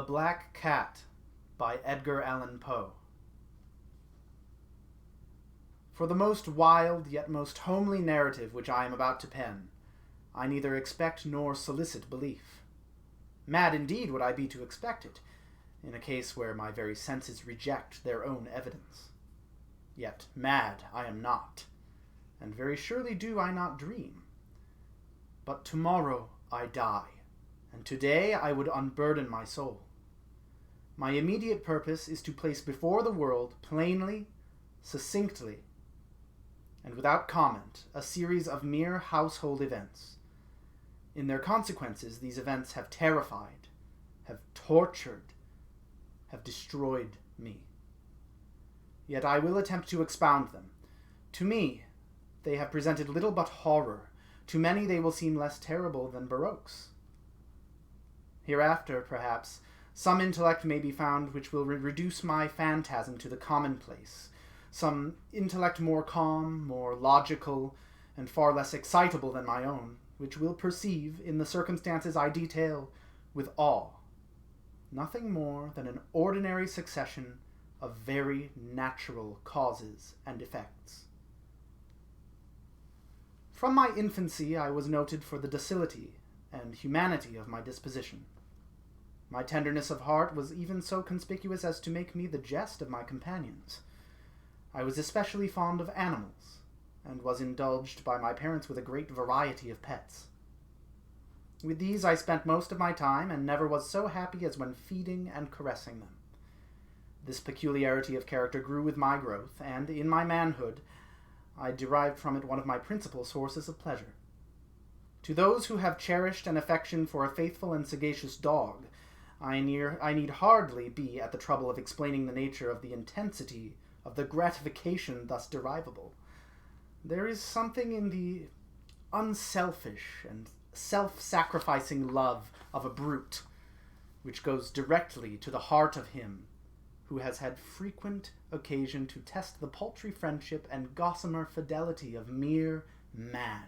Black Cat by Edgar Allan Poe. For the most wild yet most homely narrative which I am about to pen, I neither expect nor solicit belief. Mad indeed would I be to expect it, in a case where my very senses reject their own evidence. Yet mad I am not, and very surely do I not dream. But tomorrow I die, and today I would unburden my soul. My immediate purpose is to place before the world plainly, succinctly, and without comment, a series of mere household events. In their consequences, these events have terrified, have tortured, have destroyed me. Yet I will attempt to expound them. To me, they have presented little but horror. To many they will seem less terrible than Baroque's. Hereafter, perhaps, some intellect may be found which will reduce my phantasm to the commonplace, some intellect more calm, more logical, and far less excitable than my own, which will perceive, in the circumstances I detail, with awe, nothing more than an ordinary succession of very natural causes and effects. From my infancy I was noted for the docility and humanity of my disposition. My tenderness of heart was even so conspicuous as to make me the jest of my companions. I was especially fond of animals, and was indulged by my parents with a great variety of pets. With these I spent most of my time, and never was so happy as when feeding and caressing them. This peculiarity of character grew with my growth, and, in my manhood, I derived from it one of my principal sources of pleasure. To those who have cherished an affection for a faithful and sagacious dog, I need hardly be at the trouble of explaining the nature of the intensity of the gratification thus derivable. There is something in the unselfish and self-sacrificing love of a brute which goes directly to the heart of him who has had frequent occasion to test the paltry friendship and gossamer fidelity of mere man.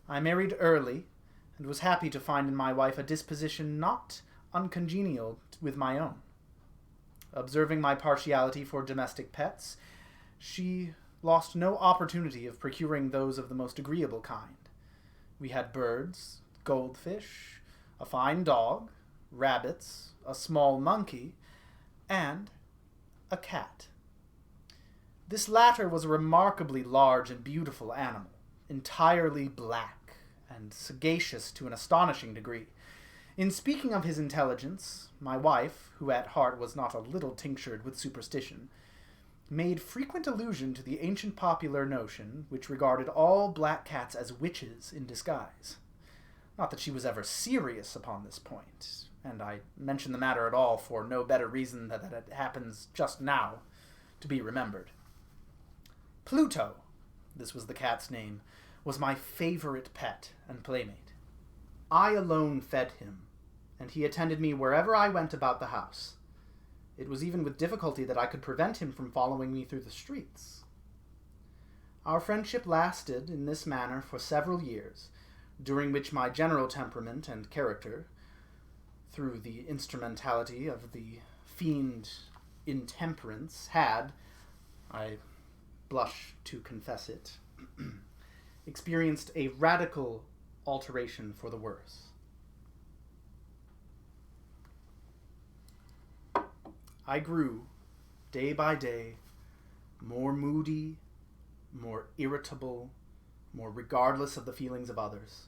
I married early, and was happy to find in my wife a disposition not uncongenial with my own. Observing my partiality for domestic pets, she lost no opportunity of procuring those of the most agreeable kind. We had birds, goldfish, a fine dog, rabbits, a small monkey, and a cat. This latter was a remarkably large and beautiful animal, entirely black, and sagacious to an astonishing degree. In speaking of his intelligence, my wife, who at heart was not a little tinctured with superstition, made frequent allusion to the ancient popular notion which regarded all black cats as witches in disguise. Not that she was ever serious upon this point, and I mention the matter at all for no better reason than that it happens just now to be remembered. Pluto, this was the cat's name, was my favorite pet and playmate. I alone fed him, and he attended me wherever I went about the house. It was even with difficulty that I could prevent him from following me through the streets. Our friendship lasted in this manner for several years, during which my general temperament and character, through the instrumentality of the fiend intemperance, had, I blush to confess it, experienced a radical alteration for the worse. I grew, day by day, more moody, more irritable, more regardless of the feelings of others.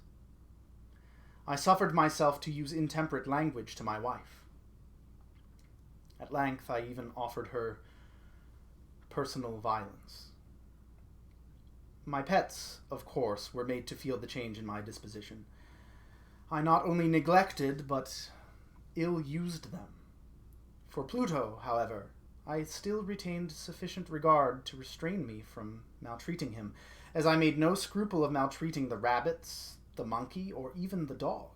I suffered myself to use intemperate language to my wife. At length I even offered her personal violence. My pets, of course, were made to feel the change in my disposition. I not only neglected, but ill-used them. For Pluto, however, I still retained sufficient regard to restrain me from maltreating him, as I made no scruple of maltreating the rabbits, the monkey, or even the dog,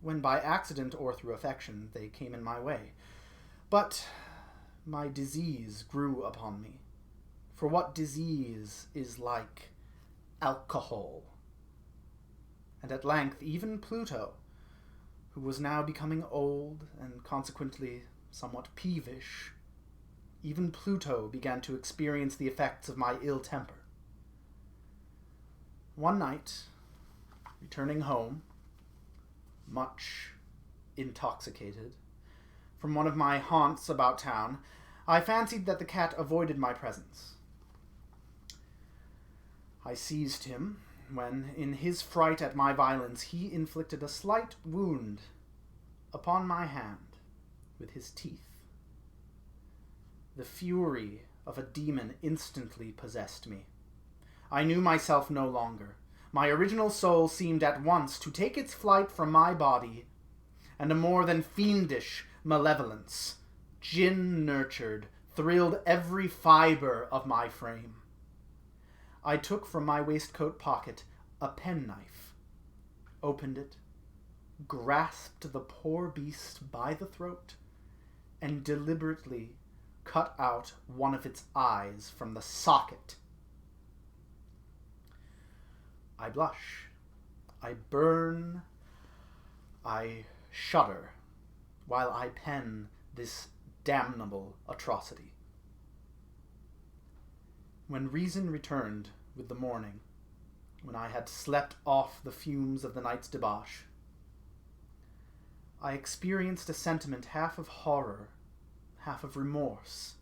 when by accident or through affection they came in my way. But my disease grew upon me. For what disease is like alcohol? And at length even Pluto, who was now becoming old and consequently somewhat peevish. Even Pluto began to experience the effects of my ill temper. One night, returning home, much intoxicated, from one of my haunts about town, I fancied that the cat avoided my presence. I seized him when, in his fright at my violence, he inflicted a slight wound upon my hand with his teeth. The fury of a demon instantly possessed me. I knew myself no longer. My original soul seemed at once to take its flight from my body, and a more than fiendish malevolence, gin-nurtured, thrilled every fiber of my frame. I took from my waistcoat pocket a penknife, opened it, grasped the poor beast by the throat, and deliberately cut out one of its eyes from the socket. I blush, I burn, I shudder, while I pen this damnable atrocity. When reason returned with the morning, when I had slept off the fumes of the night's debauch, I experienced a sentiment half of horror, half of remorse,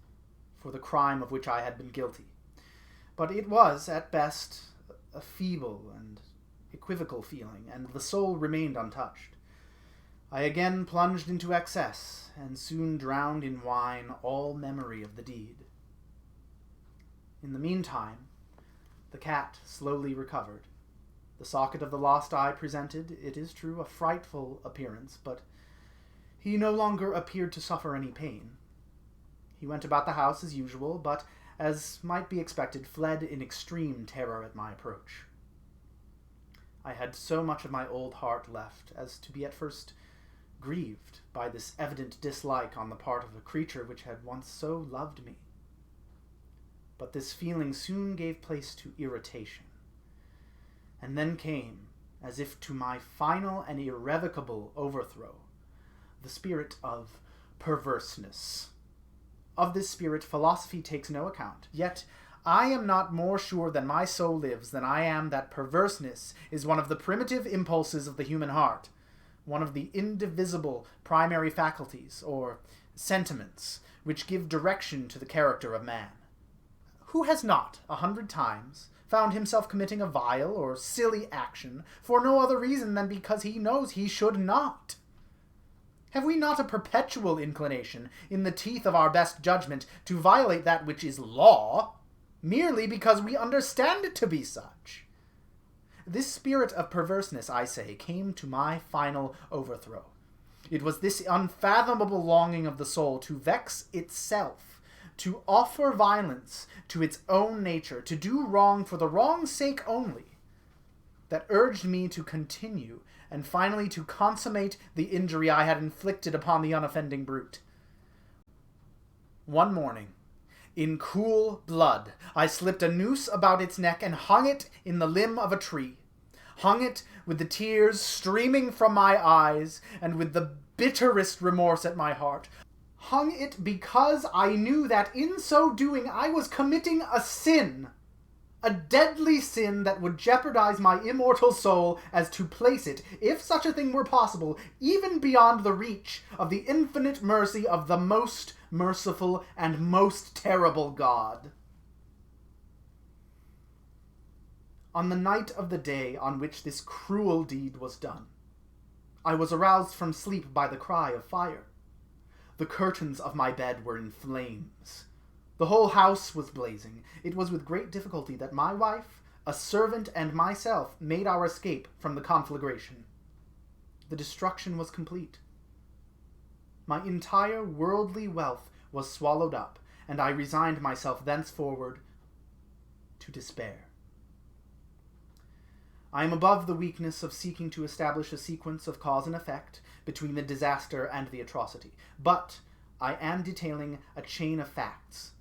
for the crime of which I had been guilty. But it was, at best, a feeble and equivocal feeling, and the soul remained untouched. I again plunged into excess, and soon drowned in wine all memory of the deed. In the meantime, the cat slowly recovered. The socket of the lost eye presented, it is true, a frightful appearance, but he no longer appeared to suffer any pain. He went about the house as usual, but, as might be expected, fled in extreme terror at my approach. I had so much of my old heart left as to be at first grieved by this evident dislike on the part of a creature which had once so loved me. But this feeling soon gave place to irritation, and then came, as if to my final and irrevocable overthrow, the spirit of perverseness. Of this spirit philosophy takes no account, yet I am not more sure that my soul lives than I am that perverseness is one of the primitive impulses of the human heart, one of the indivisible primary faculties, or sentiments, which give direction to the character of man. Who has not, 100 times, found himself committing a vile or silly action for no other reason than because he knows he should not? Have we not a perpetual inclination, in the teeth of our best judgment, to violate that which is law, merely because we understand it to be such? This spirit of perverseness, I say, came to my final overthrow. It was this unfathomable longing of the soul to vex itself, to offer violence to its own nature, to do wrong for the wrong's sake only, that urged me to continue and finally to consummate the injury I had inflicted upon the unoffending brute. One morning, in cool blood, I slipped a noose about its neck and hung it in the limb of a tree. Hung it with the tears streaming from my eyes and with the bitterest remorse at my heart. Hung it because I knew that in so doing I was committing a sin. A deadly sin that would jeopardize my immortal soul as to place it, if such a thing were possible, even beyond the reach of the infinite mercy of the most merciful and most terrible God. On the night of the day on which this cruel deed was done, I was aroused from sleep by the cry of fire. The curtains of my bed were in flames. The whole house was blazing. It was with great difficulty that my wife, a servant, and myself made our escape from the conflagration. The destruction was complete. My entire worldly wealth was swallowed up, and I resigned myself thenceforward to despair. I am above the weakness of seeking to establish a sequence of cause and effect between the disaster and the atrocity, but I am detailing a chain of facts,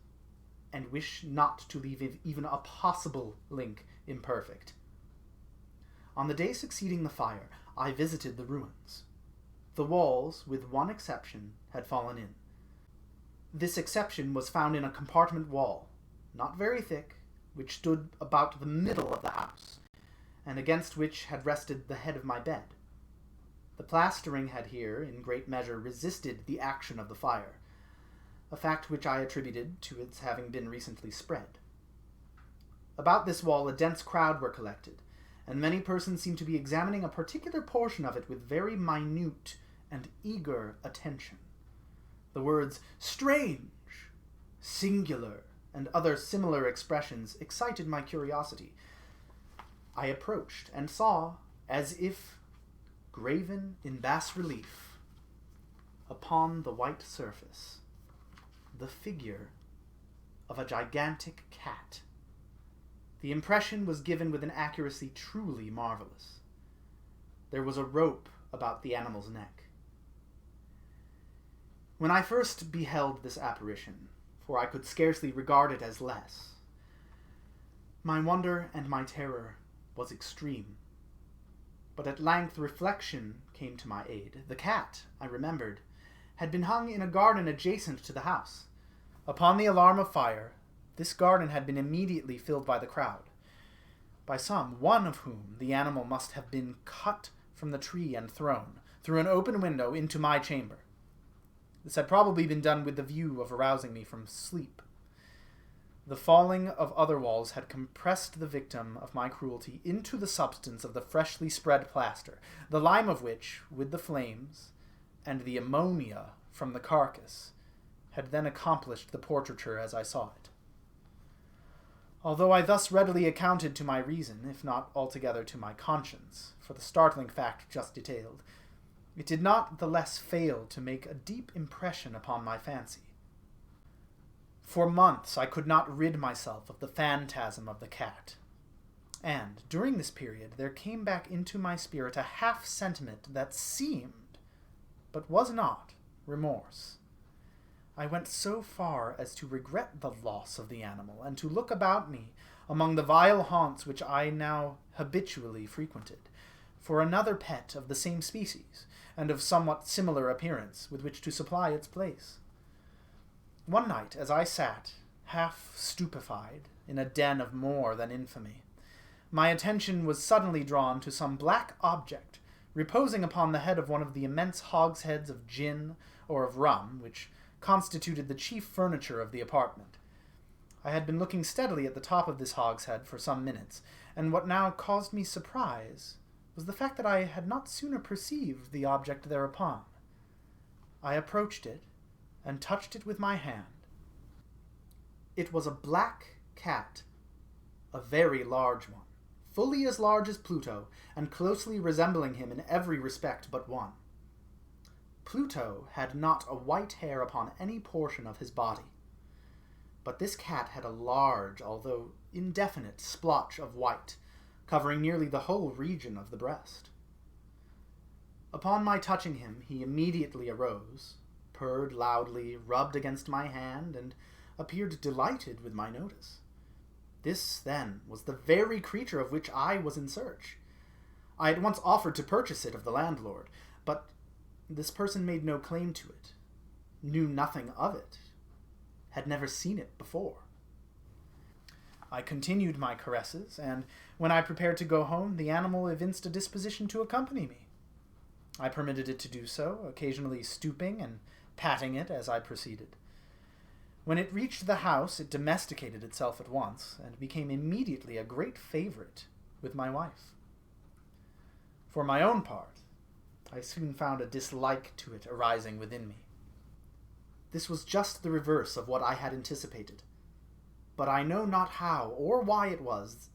and wish not to leave even a possible link imperfect. On the day succeeding the fire, I visited the ruins. The walls, with one exception, had fallen in. This exception was found in a compartment wall, not very thick, which stood about the middle of the house, and against which had rested the head of my bed. The plastering had here, in great measure, resisted the action of the fire, a fact which I attributed to its having been recently spread. About this wall a dense crowd were collected, and many persons seemed to be examining a particular portion of it with very minute and eager attention. The words "strange," "singular," and other similar expressions excited my curiosity. I approached and saw, as if graven in bas relief upon the white surface, the figure of a gigantic cat. The impression was given with an accuracy truly marvelous. There was a rope about the animal's neck. When I first beheld this apparition, for I could scarcely regard it as less, my wonder and my terror was extreme. But at length reflection came to my aid. The cat, I remembered, had been hung in a garden adjacent to the house. Upon the alarm of fire, this garden had been immediately filled by the crowd, by some, one of whom the animal must have been cut from the tree and thrown, through an open window, into my chamber. This had probably been done with the view of arousing me from sleep. The falling of other walls had compressed the victim of my cruelty into the substance of the freshly spread plaster, the lime of which, with the flames, and the ammonia from the carcass, had then accomplished the portraiture as I saw it. Although I thus readily accounted to my reason, if not altogether to my conscience, for the startling fact just detailed, it did not the less fail to make a deep impression upon my fancy. For months I could not rid myself of the phantasm of the cat, and during this period there came back into my spirit a half-sentiment that seemed, but was not, remorse. I went so far as to regret the loss of the animal, and to look about me, among the vile haunts which I now habitually frequented, for another pet of the same species, and of somewhat similar appearance, with which to supply its place. One night, as I sat, half stupefied, in a den of more than infamy, my attention was suddenly drawn to some black object reposing upon the head of one of the immense hogsheads of gin or of rum, which constituted the chief furniture of the apartment. I had been looking steadily at the top of this hogshead for some minutes, and what now caused me surprise was the fact that I had not sooner perceived the object thereupon. I approached it, and touched it with my hand. It was a black cat, a very large one, fully as large as Pluto, and closely resembling him in every respect but one. Pluto had not a white hair upon any portion of his body, but this cat had a large, although indefinite, splotch of white, covering nearly the whole region of the breast. Upon my touching him, he immediately arose, purred loudly, rubbed against my hand, and appeared delighted with my notice. This, then, was the very creature of which I was in search. I at once offered to purchase it of the landlord, but this person made no claim to it, knew nothing of it, had never seen it before. I continued my caresses, and when I prepared to go home, the animal evinced a disposition to accompany me. I permitted it to do so, occasionally stooping and patting it as I proceeded. When it reached the house, it domesticated itself at once, and became immediately a great favorite with my wife. For my own part, I soon found a dislike to it arising within me. This was just the reverse of what I had anticipated, but I know not how or why it was.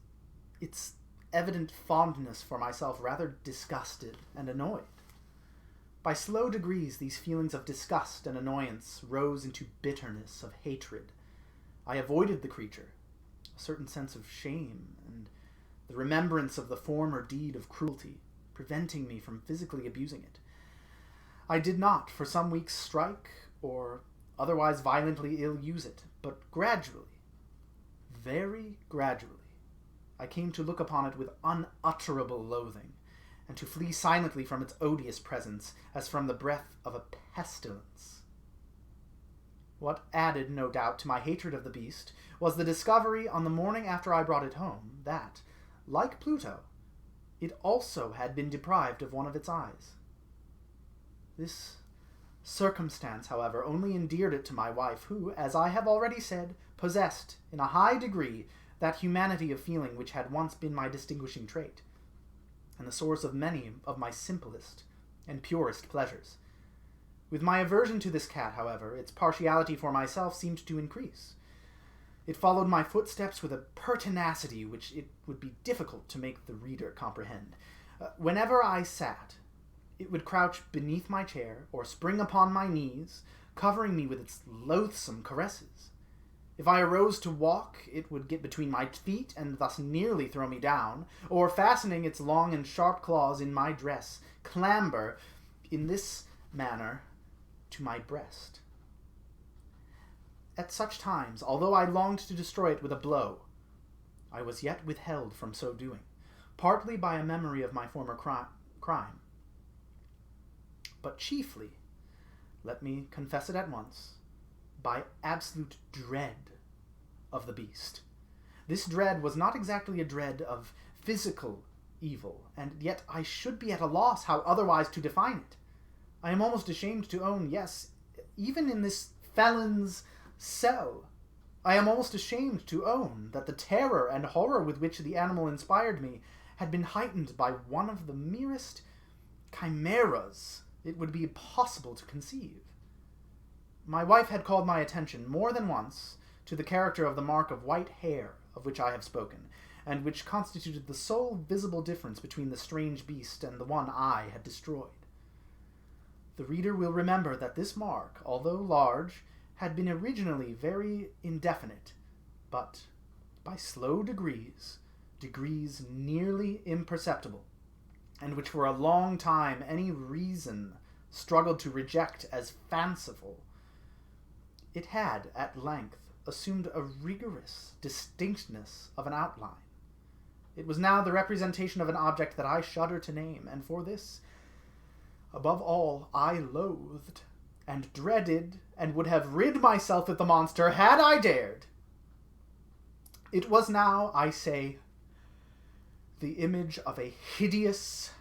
Its evident fondness for myself rather disgusted and annoyed. By slow degrees, these feelings of disgust and annoyance rose into bitterness of hatred. I avoided the creature, a certain sense of shame, and the remembrance of the former deed of cruelty, preventing me from physically abusing it. I did not, for some weeks, strike or otherwise violently ill-use it, but gradually, very gradually, I came to look upon it with unutterable loathing, and to flee silently from its odious presence, as from the breath of a pestilence. What added, no doubt, to my hatred of the beast was the discovery on the morning after I brought it home that, like Pluto, it also had been deprived of one of its eyes. This circumstance, however, only endeared it to my wife, who, as I have already said, possessed, in a high degree, that humanity of feeling which had once been my distinguishing trait, and the source of many of my simplest and purest pleasures. With my aversion to this cat, however, its partiality for myself seemed to increase. It followed my footsteps with a pertinacity which it would be difficult to make the reader comprehend. Whenever I sat, it would crouch beneath my chair, or spring upon my knees, covering me with its loathsome caresses. If I arose to walk, it would get between my feet and thus nearly throw me down, or fastening its long and sharp claws in my dress, clamber, in this manner, to my breast. At such times, although I longed to destroy it with a blow, I was yet withheld from so doing, partly by a memory of my former crime, but chiefly, let me confess it at once, by absolute dread of the beast. This dread was not exactly a dread of physical evil, and yet I should be at a loss how otherwise to define it. I am almost ashamed to own, yes, even in this felon's cell, I am almost ashamed to own that the terror and horror with which the animal inspired me had been heightened by one of the merest chimeras it would be possible to conceive. My wife had called my attention more than once to the character of the mark of white hair of which I have spoken, and which constituted the sole visible difference between the strange beast and the one I had destroyed. The reader will remember that this mark, although large, had been originally very indefinite, but by slow degrees nearly imperceptible, and which for a long time any reason struggled to reject as fanciful, it had at length assumed a rigorous distinctness of an outline. It was now the representation of an object that I shudder to name, and for this, above all, I loathed and dreaded and would have rid myself of the monster had I dared. It was now, I say, the image of a hideous,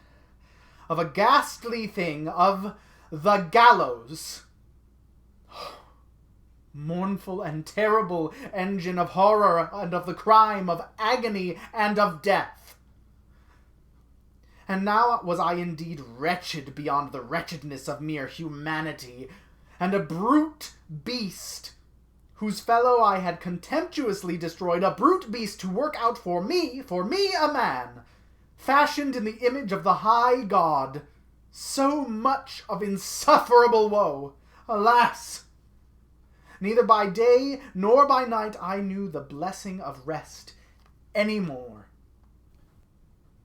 of a ghastly thing, of the gallows. Mournful and terrible engine of horror and of the crime, of agony and of death. And now was I indeed wretched beyond the wretchedness of mere humanity, and a brute beast, whose fellow I had contemptuously destroyed, a brute beast to work out for me a man, fashioned in the image of the high God, so much of insufferable woe. Alas! Neither by day nor by night I knew the blessing of rest any more.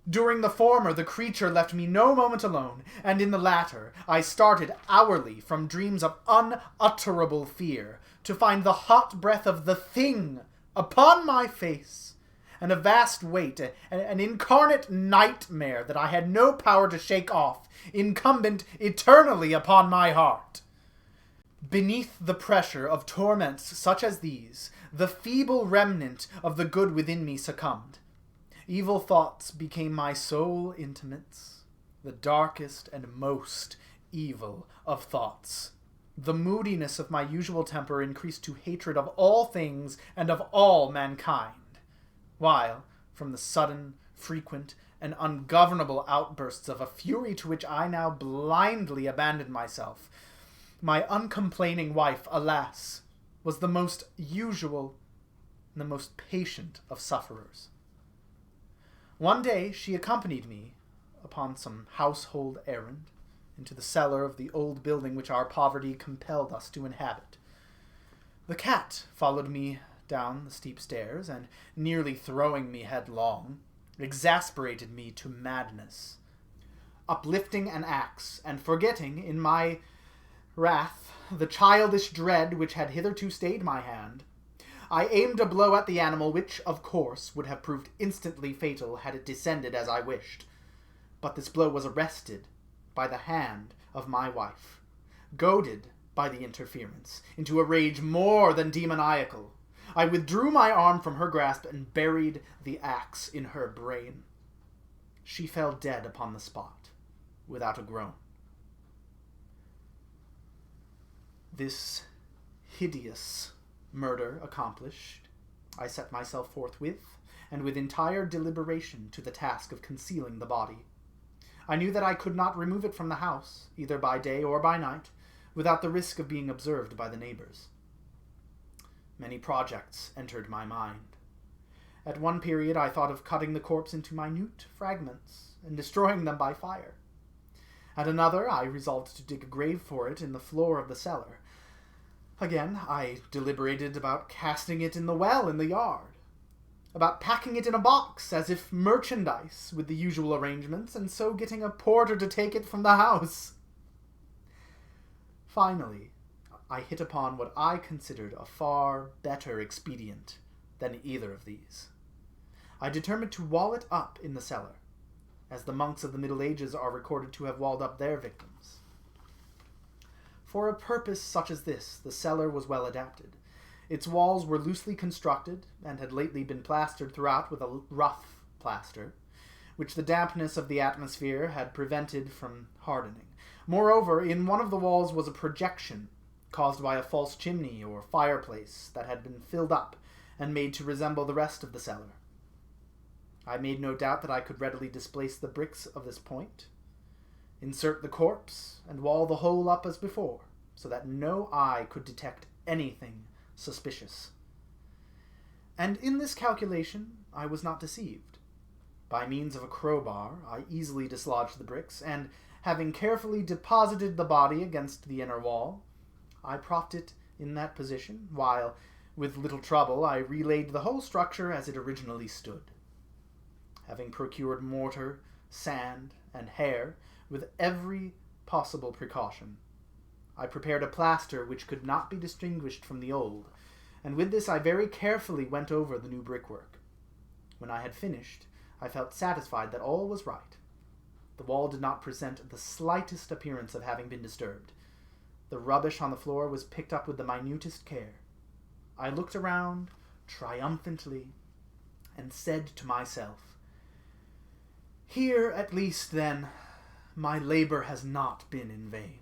During the former, the creature left me no moment alone, and in the latter, I started hourly from dreams of unutterable fear, to find the hot breath of the thing upon my face, and a vast weight, an incarnate nightmare that I had no power to shake off, incumbent eternally upon my heart. Beneath the pressure of torments such as these, the feeble remnant of the good within me succumbed. Evil thoughts became my sole intimates, the darkest and most evil of thoughts. The moodiness of my usual temper increased to hatred of all things and of all mankind, while, from the sudden, frequent, and ungovernable outbursts of a fury to which I now blindly abandoned myself, my uncomplaining wife, alas, was the most usual and the most patient of sufferers. One day she accompanied me, upon some household errand, into the cellar of the old building which our poverty compelled us to inhabit. The cat followed me down the steep stairs, and, nearly throwing me headlong, exasperated me to madness. Uplifting an axe, and forgetting, in my wrath, the childish dread which had hitherto stayed my hand, I aimed a blow at the animal which, of course, would have proved instantly fatal had it descended as I wished. But this blow was arrested by the hand of my wife, goaded by the interference into a rage more than demoniacal. I withdrew my arm from her grasp and buried the axe in her brain. She fell dead upon the spot, without a groan. This hideous murder accomplished, I set myself forthwith, and with entire deliberation, to the task of concealing the body. I knew that I could not remove it from the house, either by day or by night, without the risk of being observed by the neighbors. Many projects entered my mind. At one period I thought of cutting the corpse into minute fragments and destroying them by fire. At another I resolved to dig a grave for it in the floor of the cellar. Again I deliberated about casting it in the well in the yard, about packing it in a box as if merchandise with the usual arrangements, and so getting a porter to take it from the house. Finally, I hit upon what I considered a far better expedient than either of these. I determined to wall it up in the cellar, as the monks of the Middle Ages are recorded to have walled up their victims. For a purpose such as this, the cellar was well adapted. Its walls were loosely constructed, and had lately been plastered throughout with a rough plaster, which the dampness of the atmosphere had prevented from hardening. Moreover, in one of the walls was a projection, caused by a false chimney or fireplace that had been filled up and made to resemble the rest of the cellar. I made no doubt that I could readily displace the bricks of this point, insert the corpse, and wall the whole up as before, so that no eye could detect anything suspicious. And in this calculation I was not deceived. By means of a crowbar I easily dislodged the bricks, and, having carefully deposited the body against the inner wall, I propped it in that position, while, with little trouble, I relaid the whole structure as it originally stood. Having procured mortar, sand, and hair, with every possible precaution, I prepared a plaster which could not be distinguished from the old, and with this I very carefully went over the new brickwork. When I had finished, I felt satisfied that all was right. The wall did not present the slightest appearance of having been disturbed. The rubbish on the floor was picked up with the minutest care. I looked around triumphantly and said to myself, "Here, at least, then, my labor has not been in vain."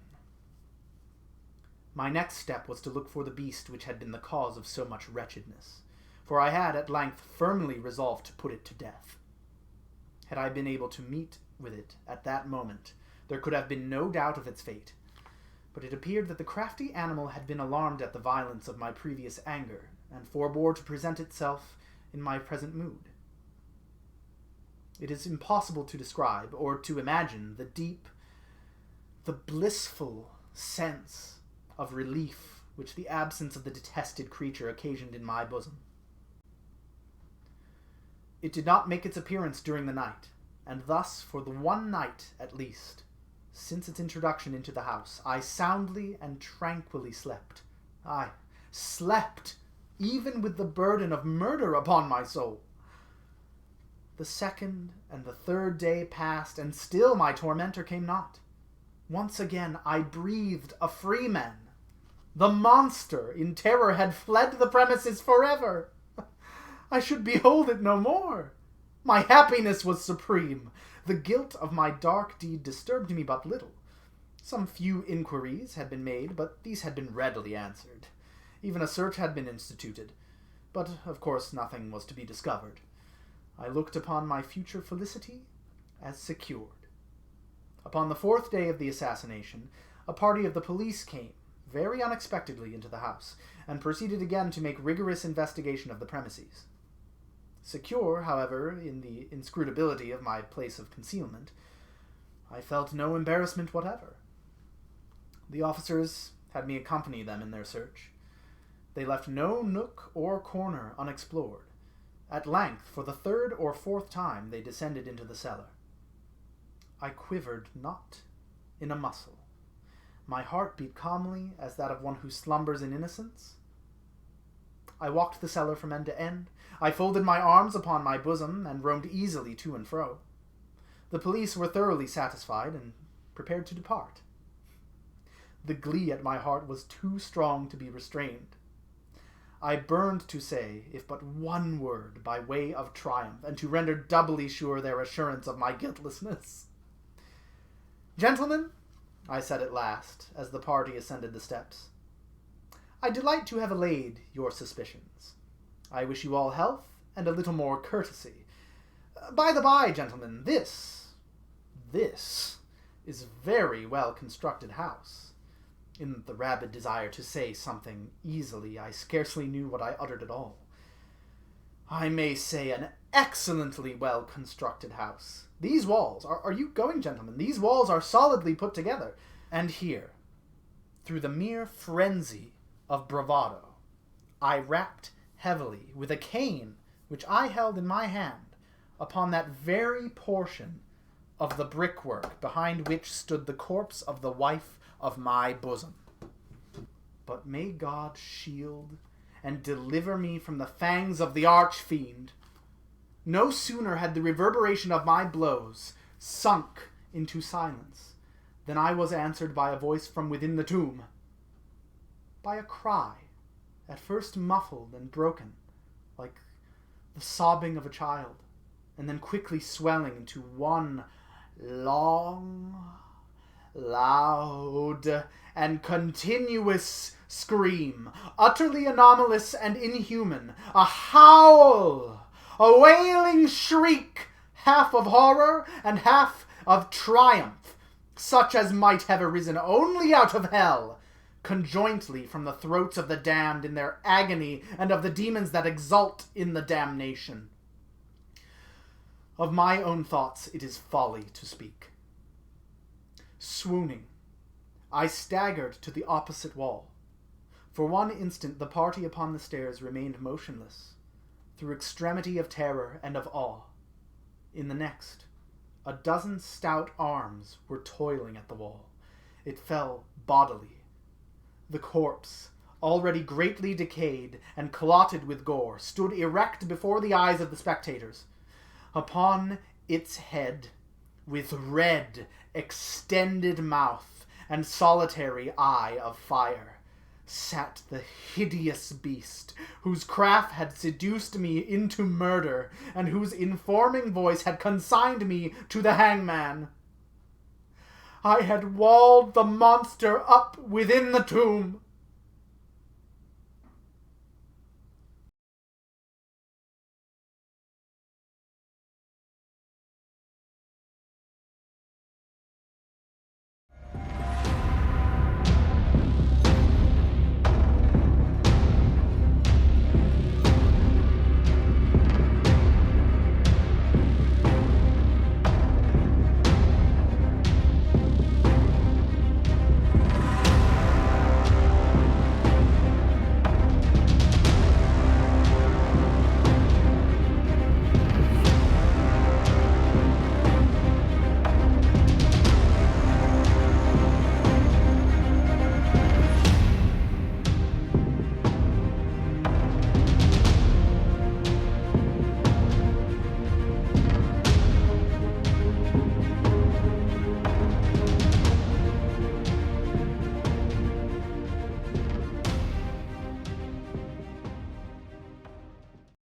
My next step was to look for the beast which had been the cause of so much wretchedness, for I had at length firmly resolved to put it to death. Had I been able to meet with it at that moment, there could have been no doubt of its fate, but it appeared that the crafty animal had been alarmed at the violence of my previous anger, and forbore to present itself in my present mood. It is impossible to describe, or to imagine, the blissful sense of relief which the absence of the detested creature occasioned in my bosom. It did not make its appearance during the night, and thus, for the one night at least, since its introduction into the house, I soundly and tranquilly slept. I slept, even with the burden of murder upon my soul. The second and the third day passed, and still my tormentor came not. Once again I breathed a freeman. The monster, in terror, had fled the premises forever. I should behold it no more. My happiness was supreme. The guilt of my dark deed disturbed me but little. Some few inquiries had been made, but these had been readily answered. Even a search had been instituted, but of course nothing was to be discovered. I looked upon my future felicity as secured. Upon the fourth day of the assassination, a party of the police came, very unexpectedly, into the house, and proceeded again to make rigorous investigation of the premises. Secure, however, in the inscrutability of my place of concealment, I felt no embarrassment whatever. The officers had me accompany them in their search. They left no nook or corner unexplored. At length, for the third or fourth time, they descended into the cellar. I quivered not in a muscle. My heart beat calmly as that of one who slumbers in innocence. I walked the cellar from end to end. I folded my arms upon my bosom and roamed easily to and fro. The police were thoroughly satisfied and prepared to depart. The glee at my heart was too strong to be restrained. I burned to say, if but one word, by way of triumph, and to render doubly sure their assurance of my guiltlessness. "Gentlemen," I said at last, as the party ascended the steps, "I delight to have allayed your suspicions. I wish you all health and a little more courtesy. By the by, gentlemen, this is very well-constructed house." In the rabid desire to say something easily, I scarcely knew what I uttered at all. "I may say an excellently well-constructed house. These walls, are you going, gentlemen? These walls are solidly put together. And here, through the mere frenzy of bravado, I rapped heavily with a cane which I held in my hand upon that very portion of the brickwork behind which stood the corpse of the wife of my bosom. But may God shield and deliver me from the fangs of the arch-fiend. No sooner had the reverberation of my blows sunk into silence than I was answered by a voice from within the tomb. By a cry, at first muffled and broken, like the sobbing of a child, and then quickly swelling into one long, loud, and continuous scream, utterly anomalous and inhuman, a howl, a wailing shriek, half of horror and half of triumph, such as might have arisen only out of hell, conjointly from the throats of the damned in their agony and of the demons that exult in the damnation. Of my own thoughts it is folly to speak. Swooning, I staggered to the opposite wall. For one instant the party upon the stairs remained motionless, through extremity of terror and of awe. In the next, a dozen stout arms were toiling at the wall. It fell bodily. The corpse, already greatly decayed and clotted with gore, stood erect before the eyes of the spectators. Upon its head, with red, extended mouth and solitary eye of fire, sat the hideous beast whose craft had seduced me into murder and whose informing voice had consigned me to the hangman. I had walled the monster up within the tomb.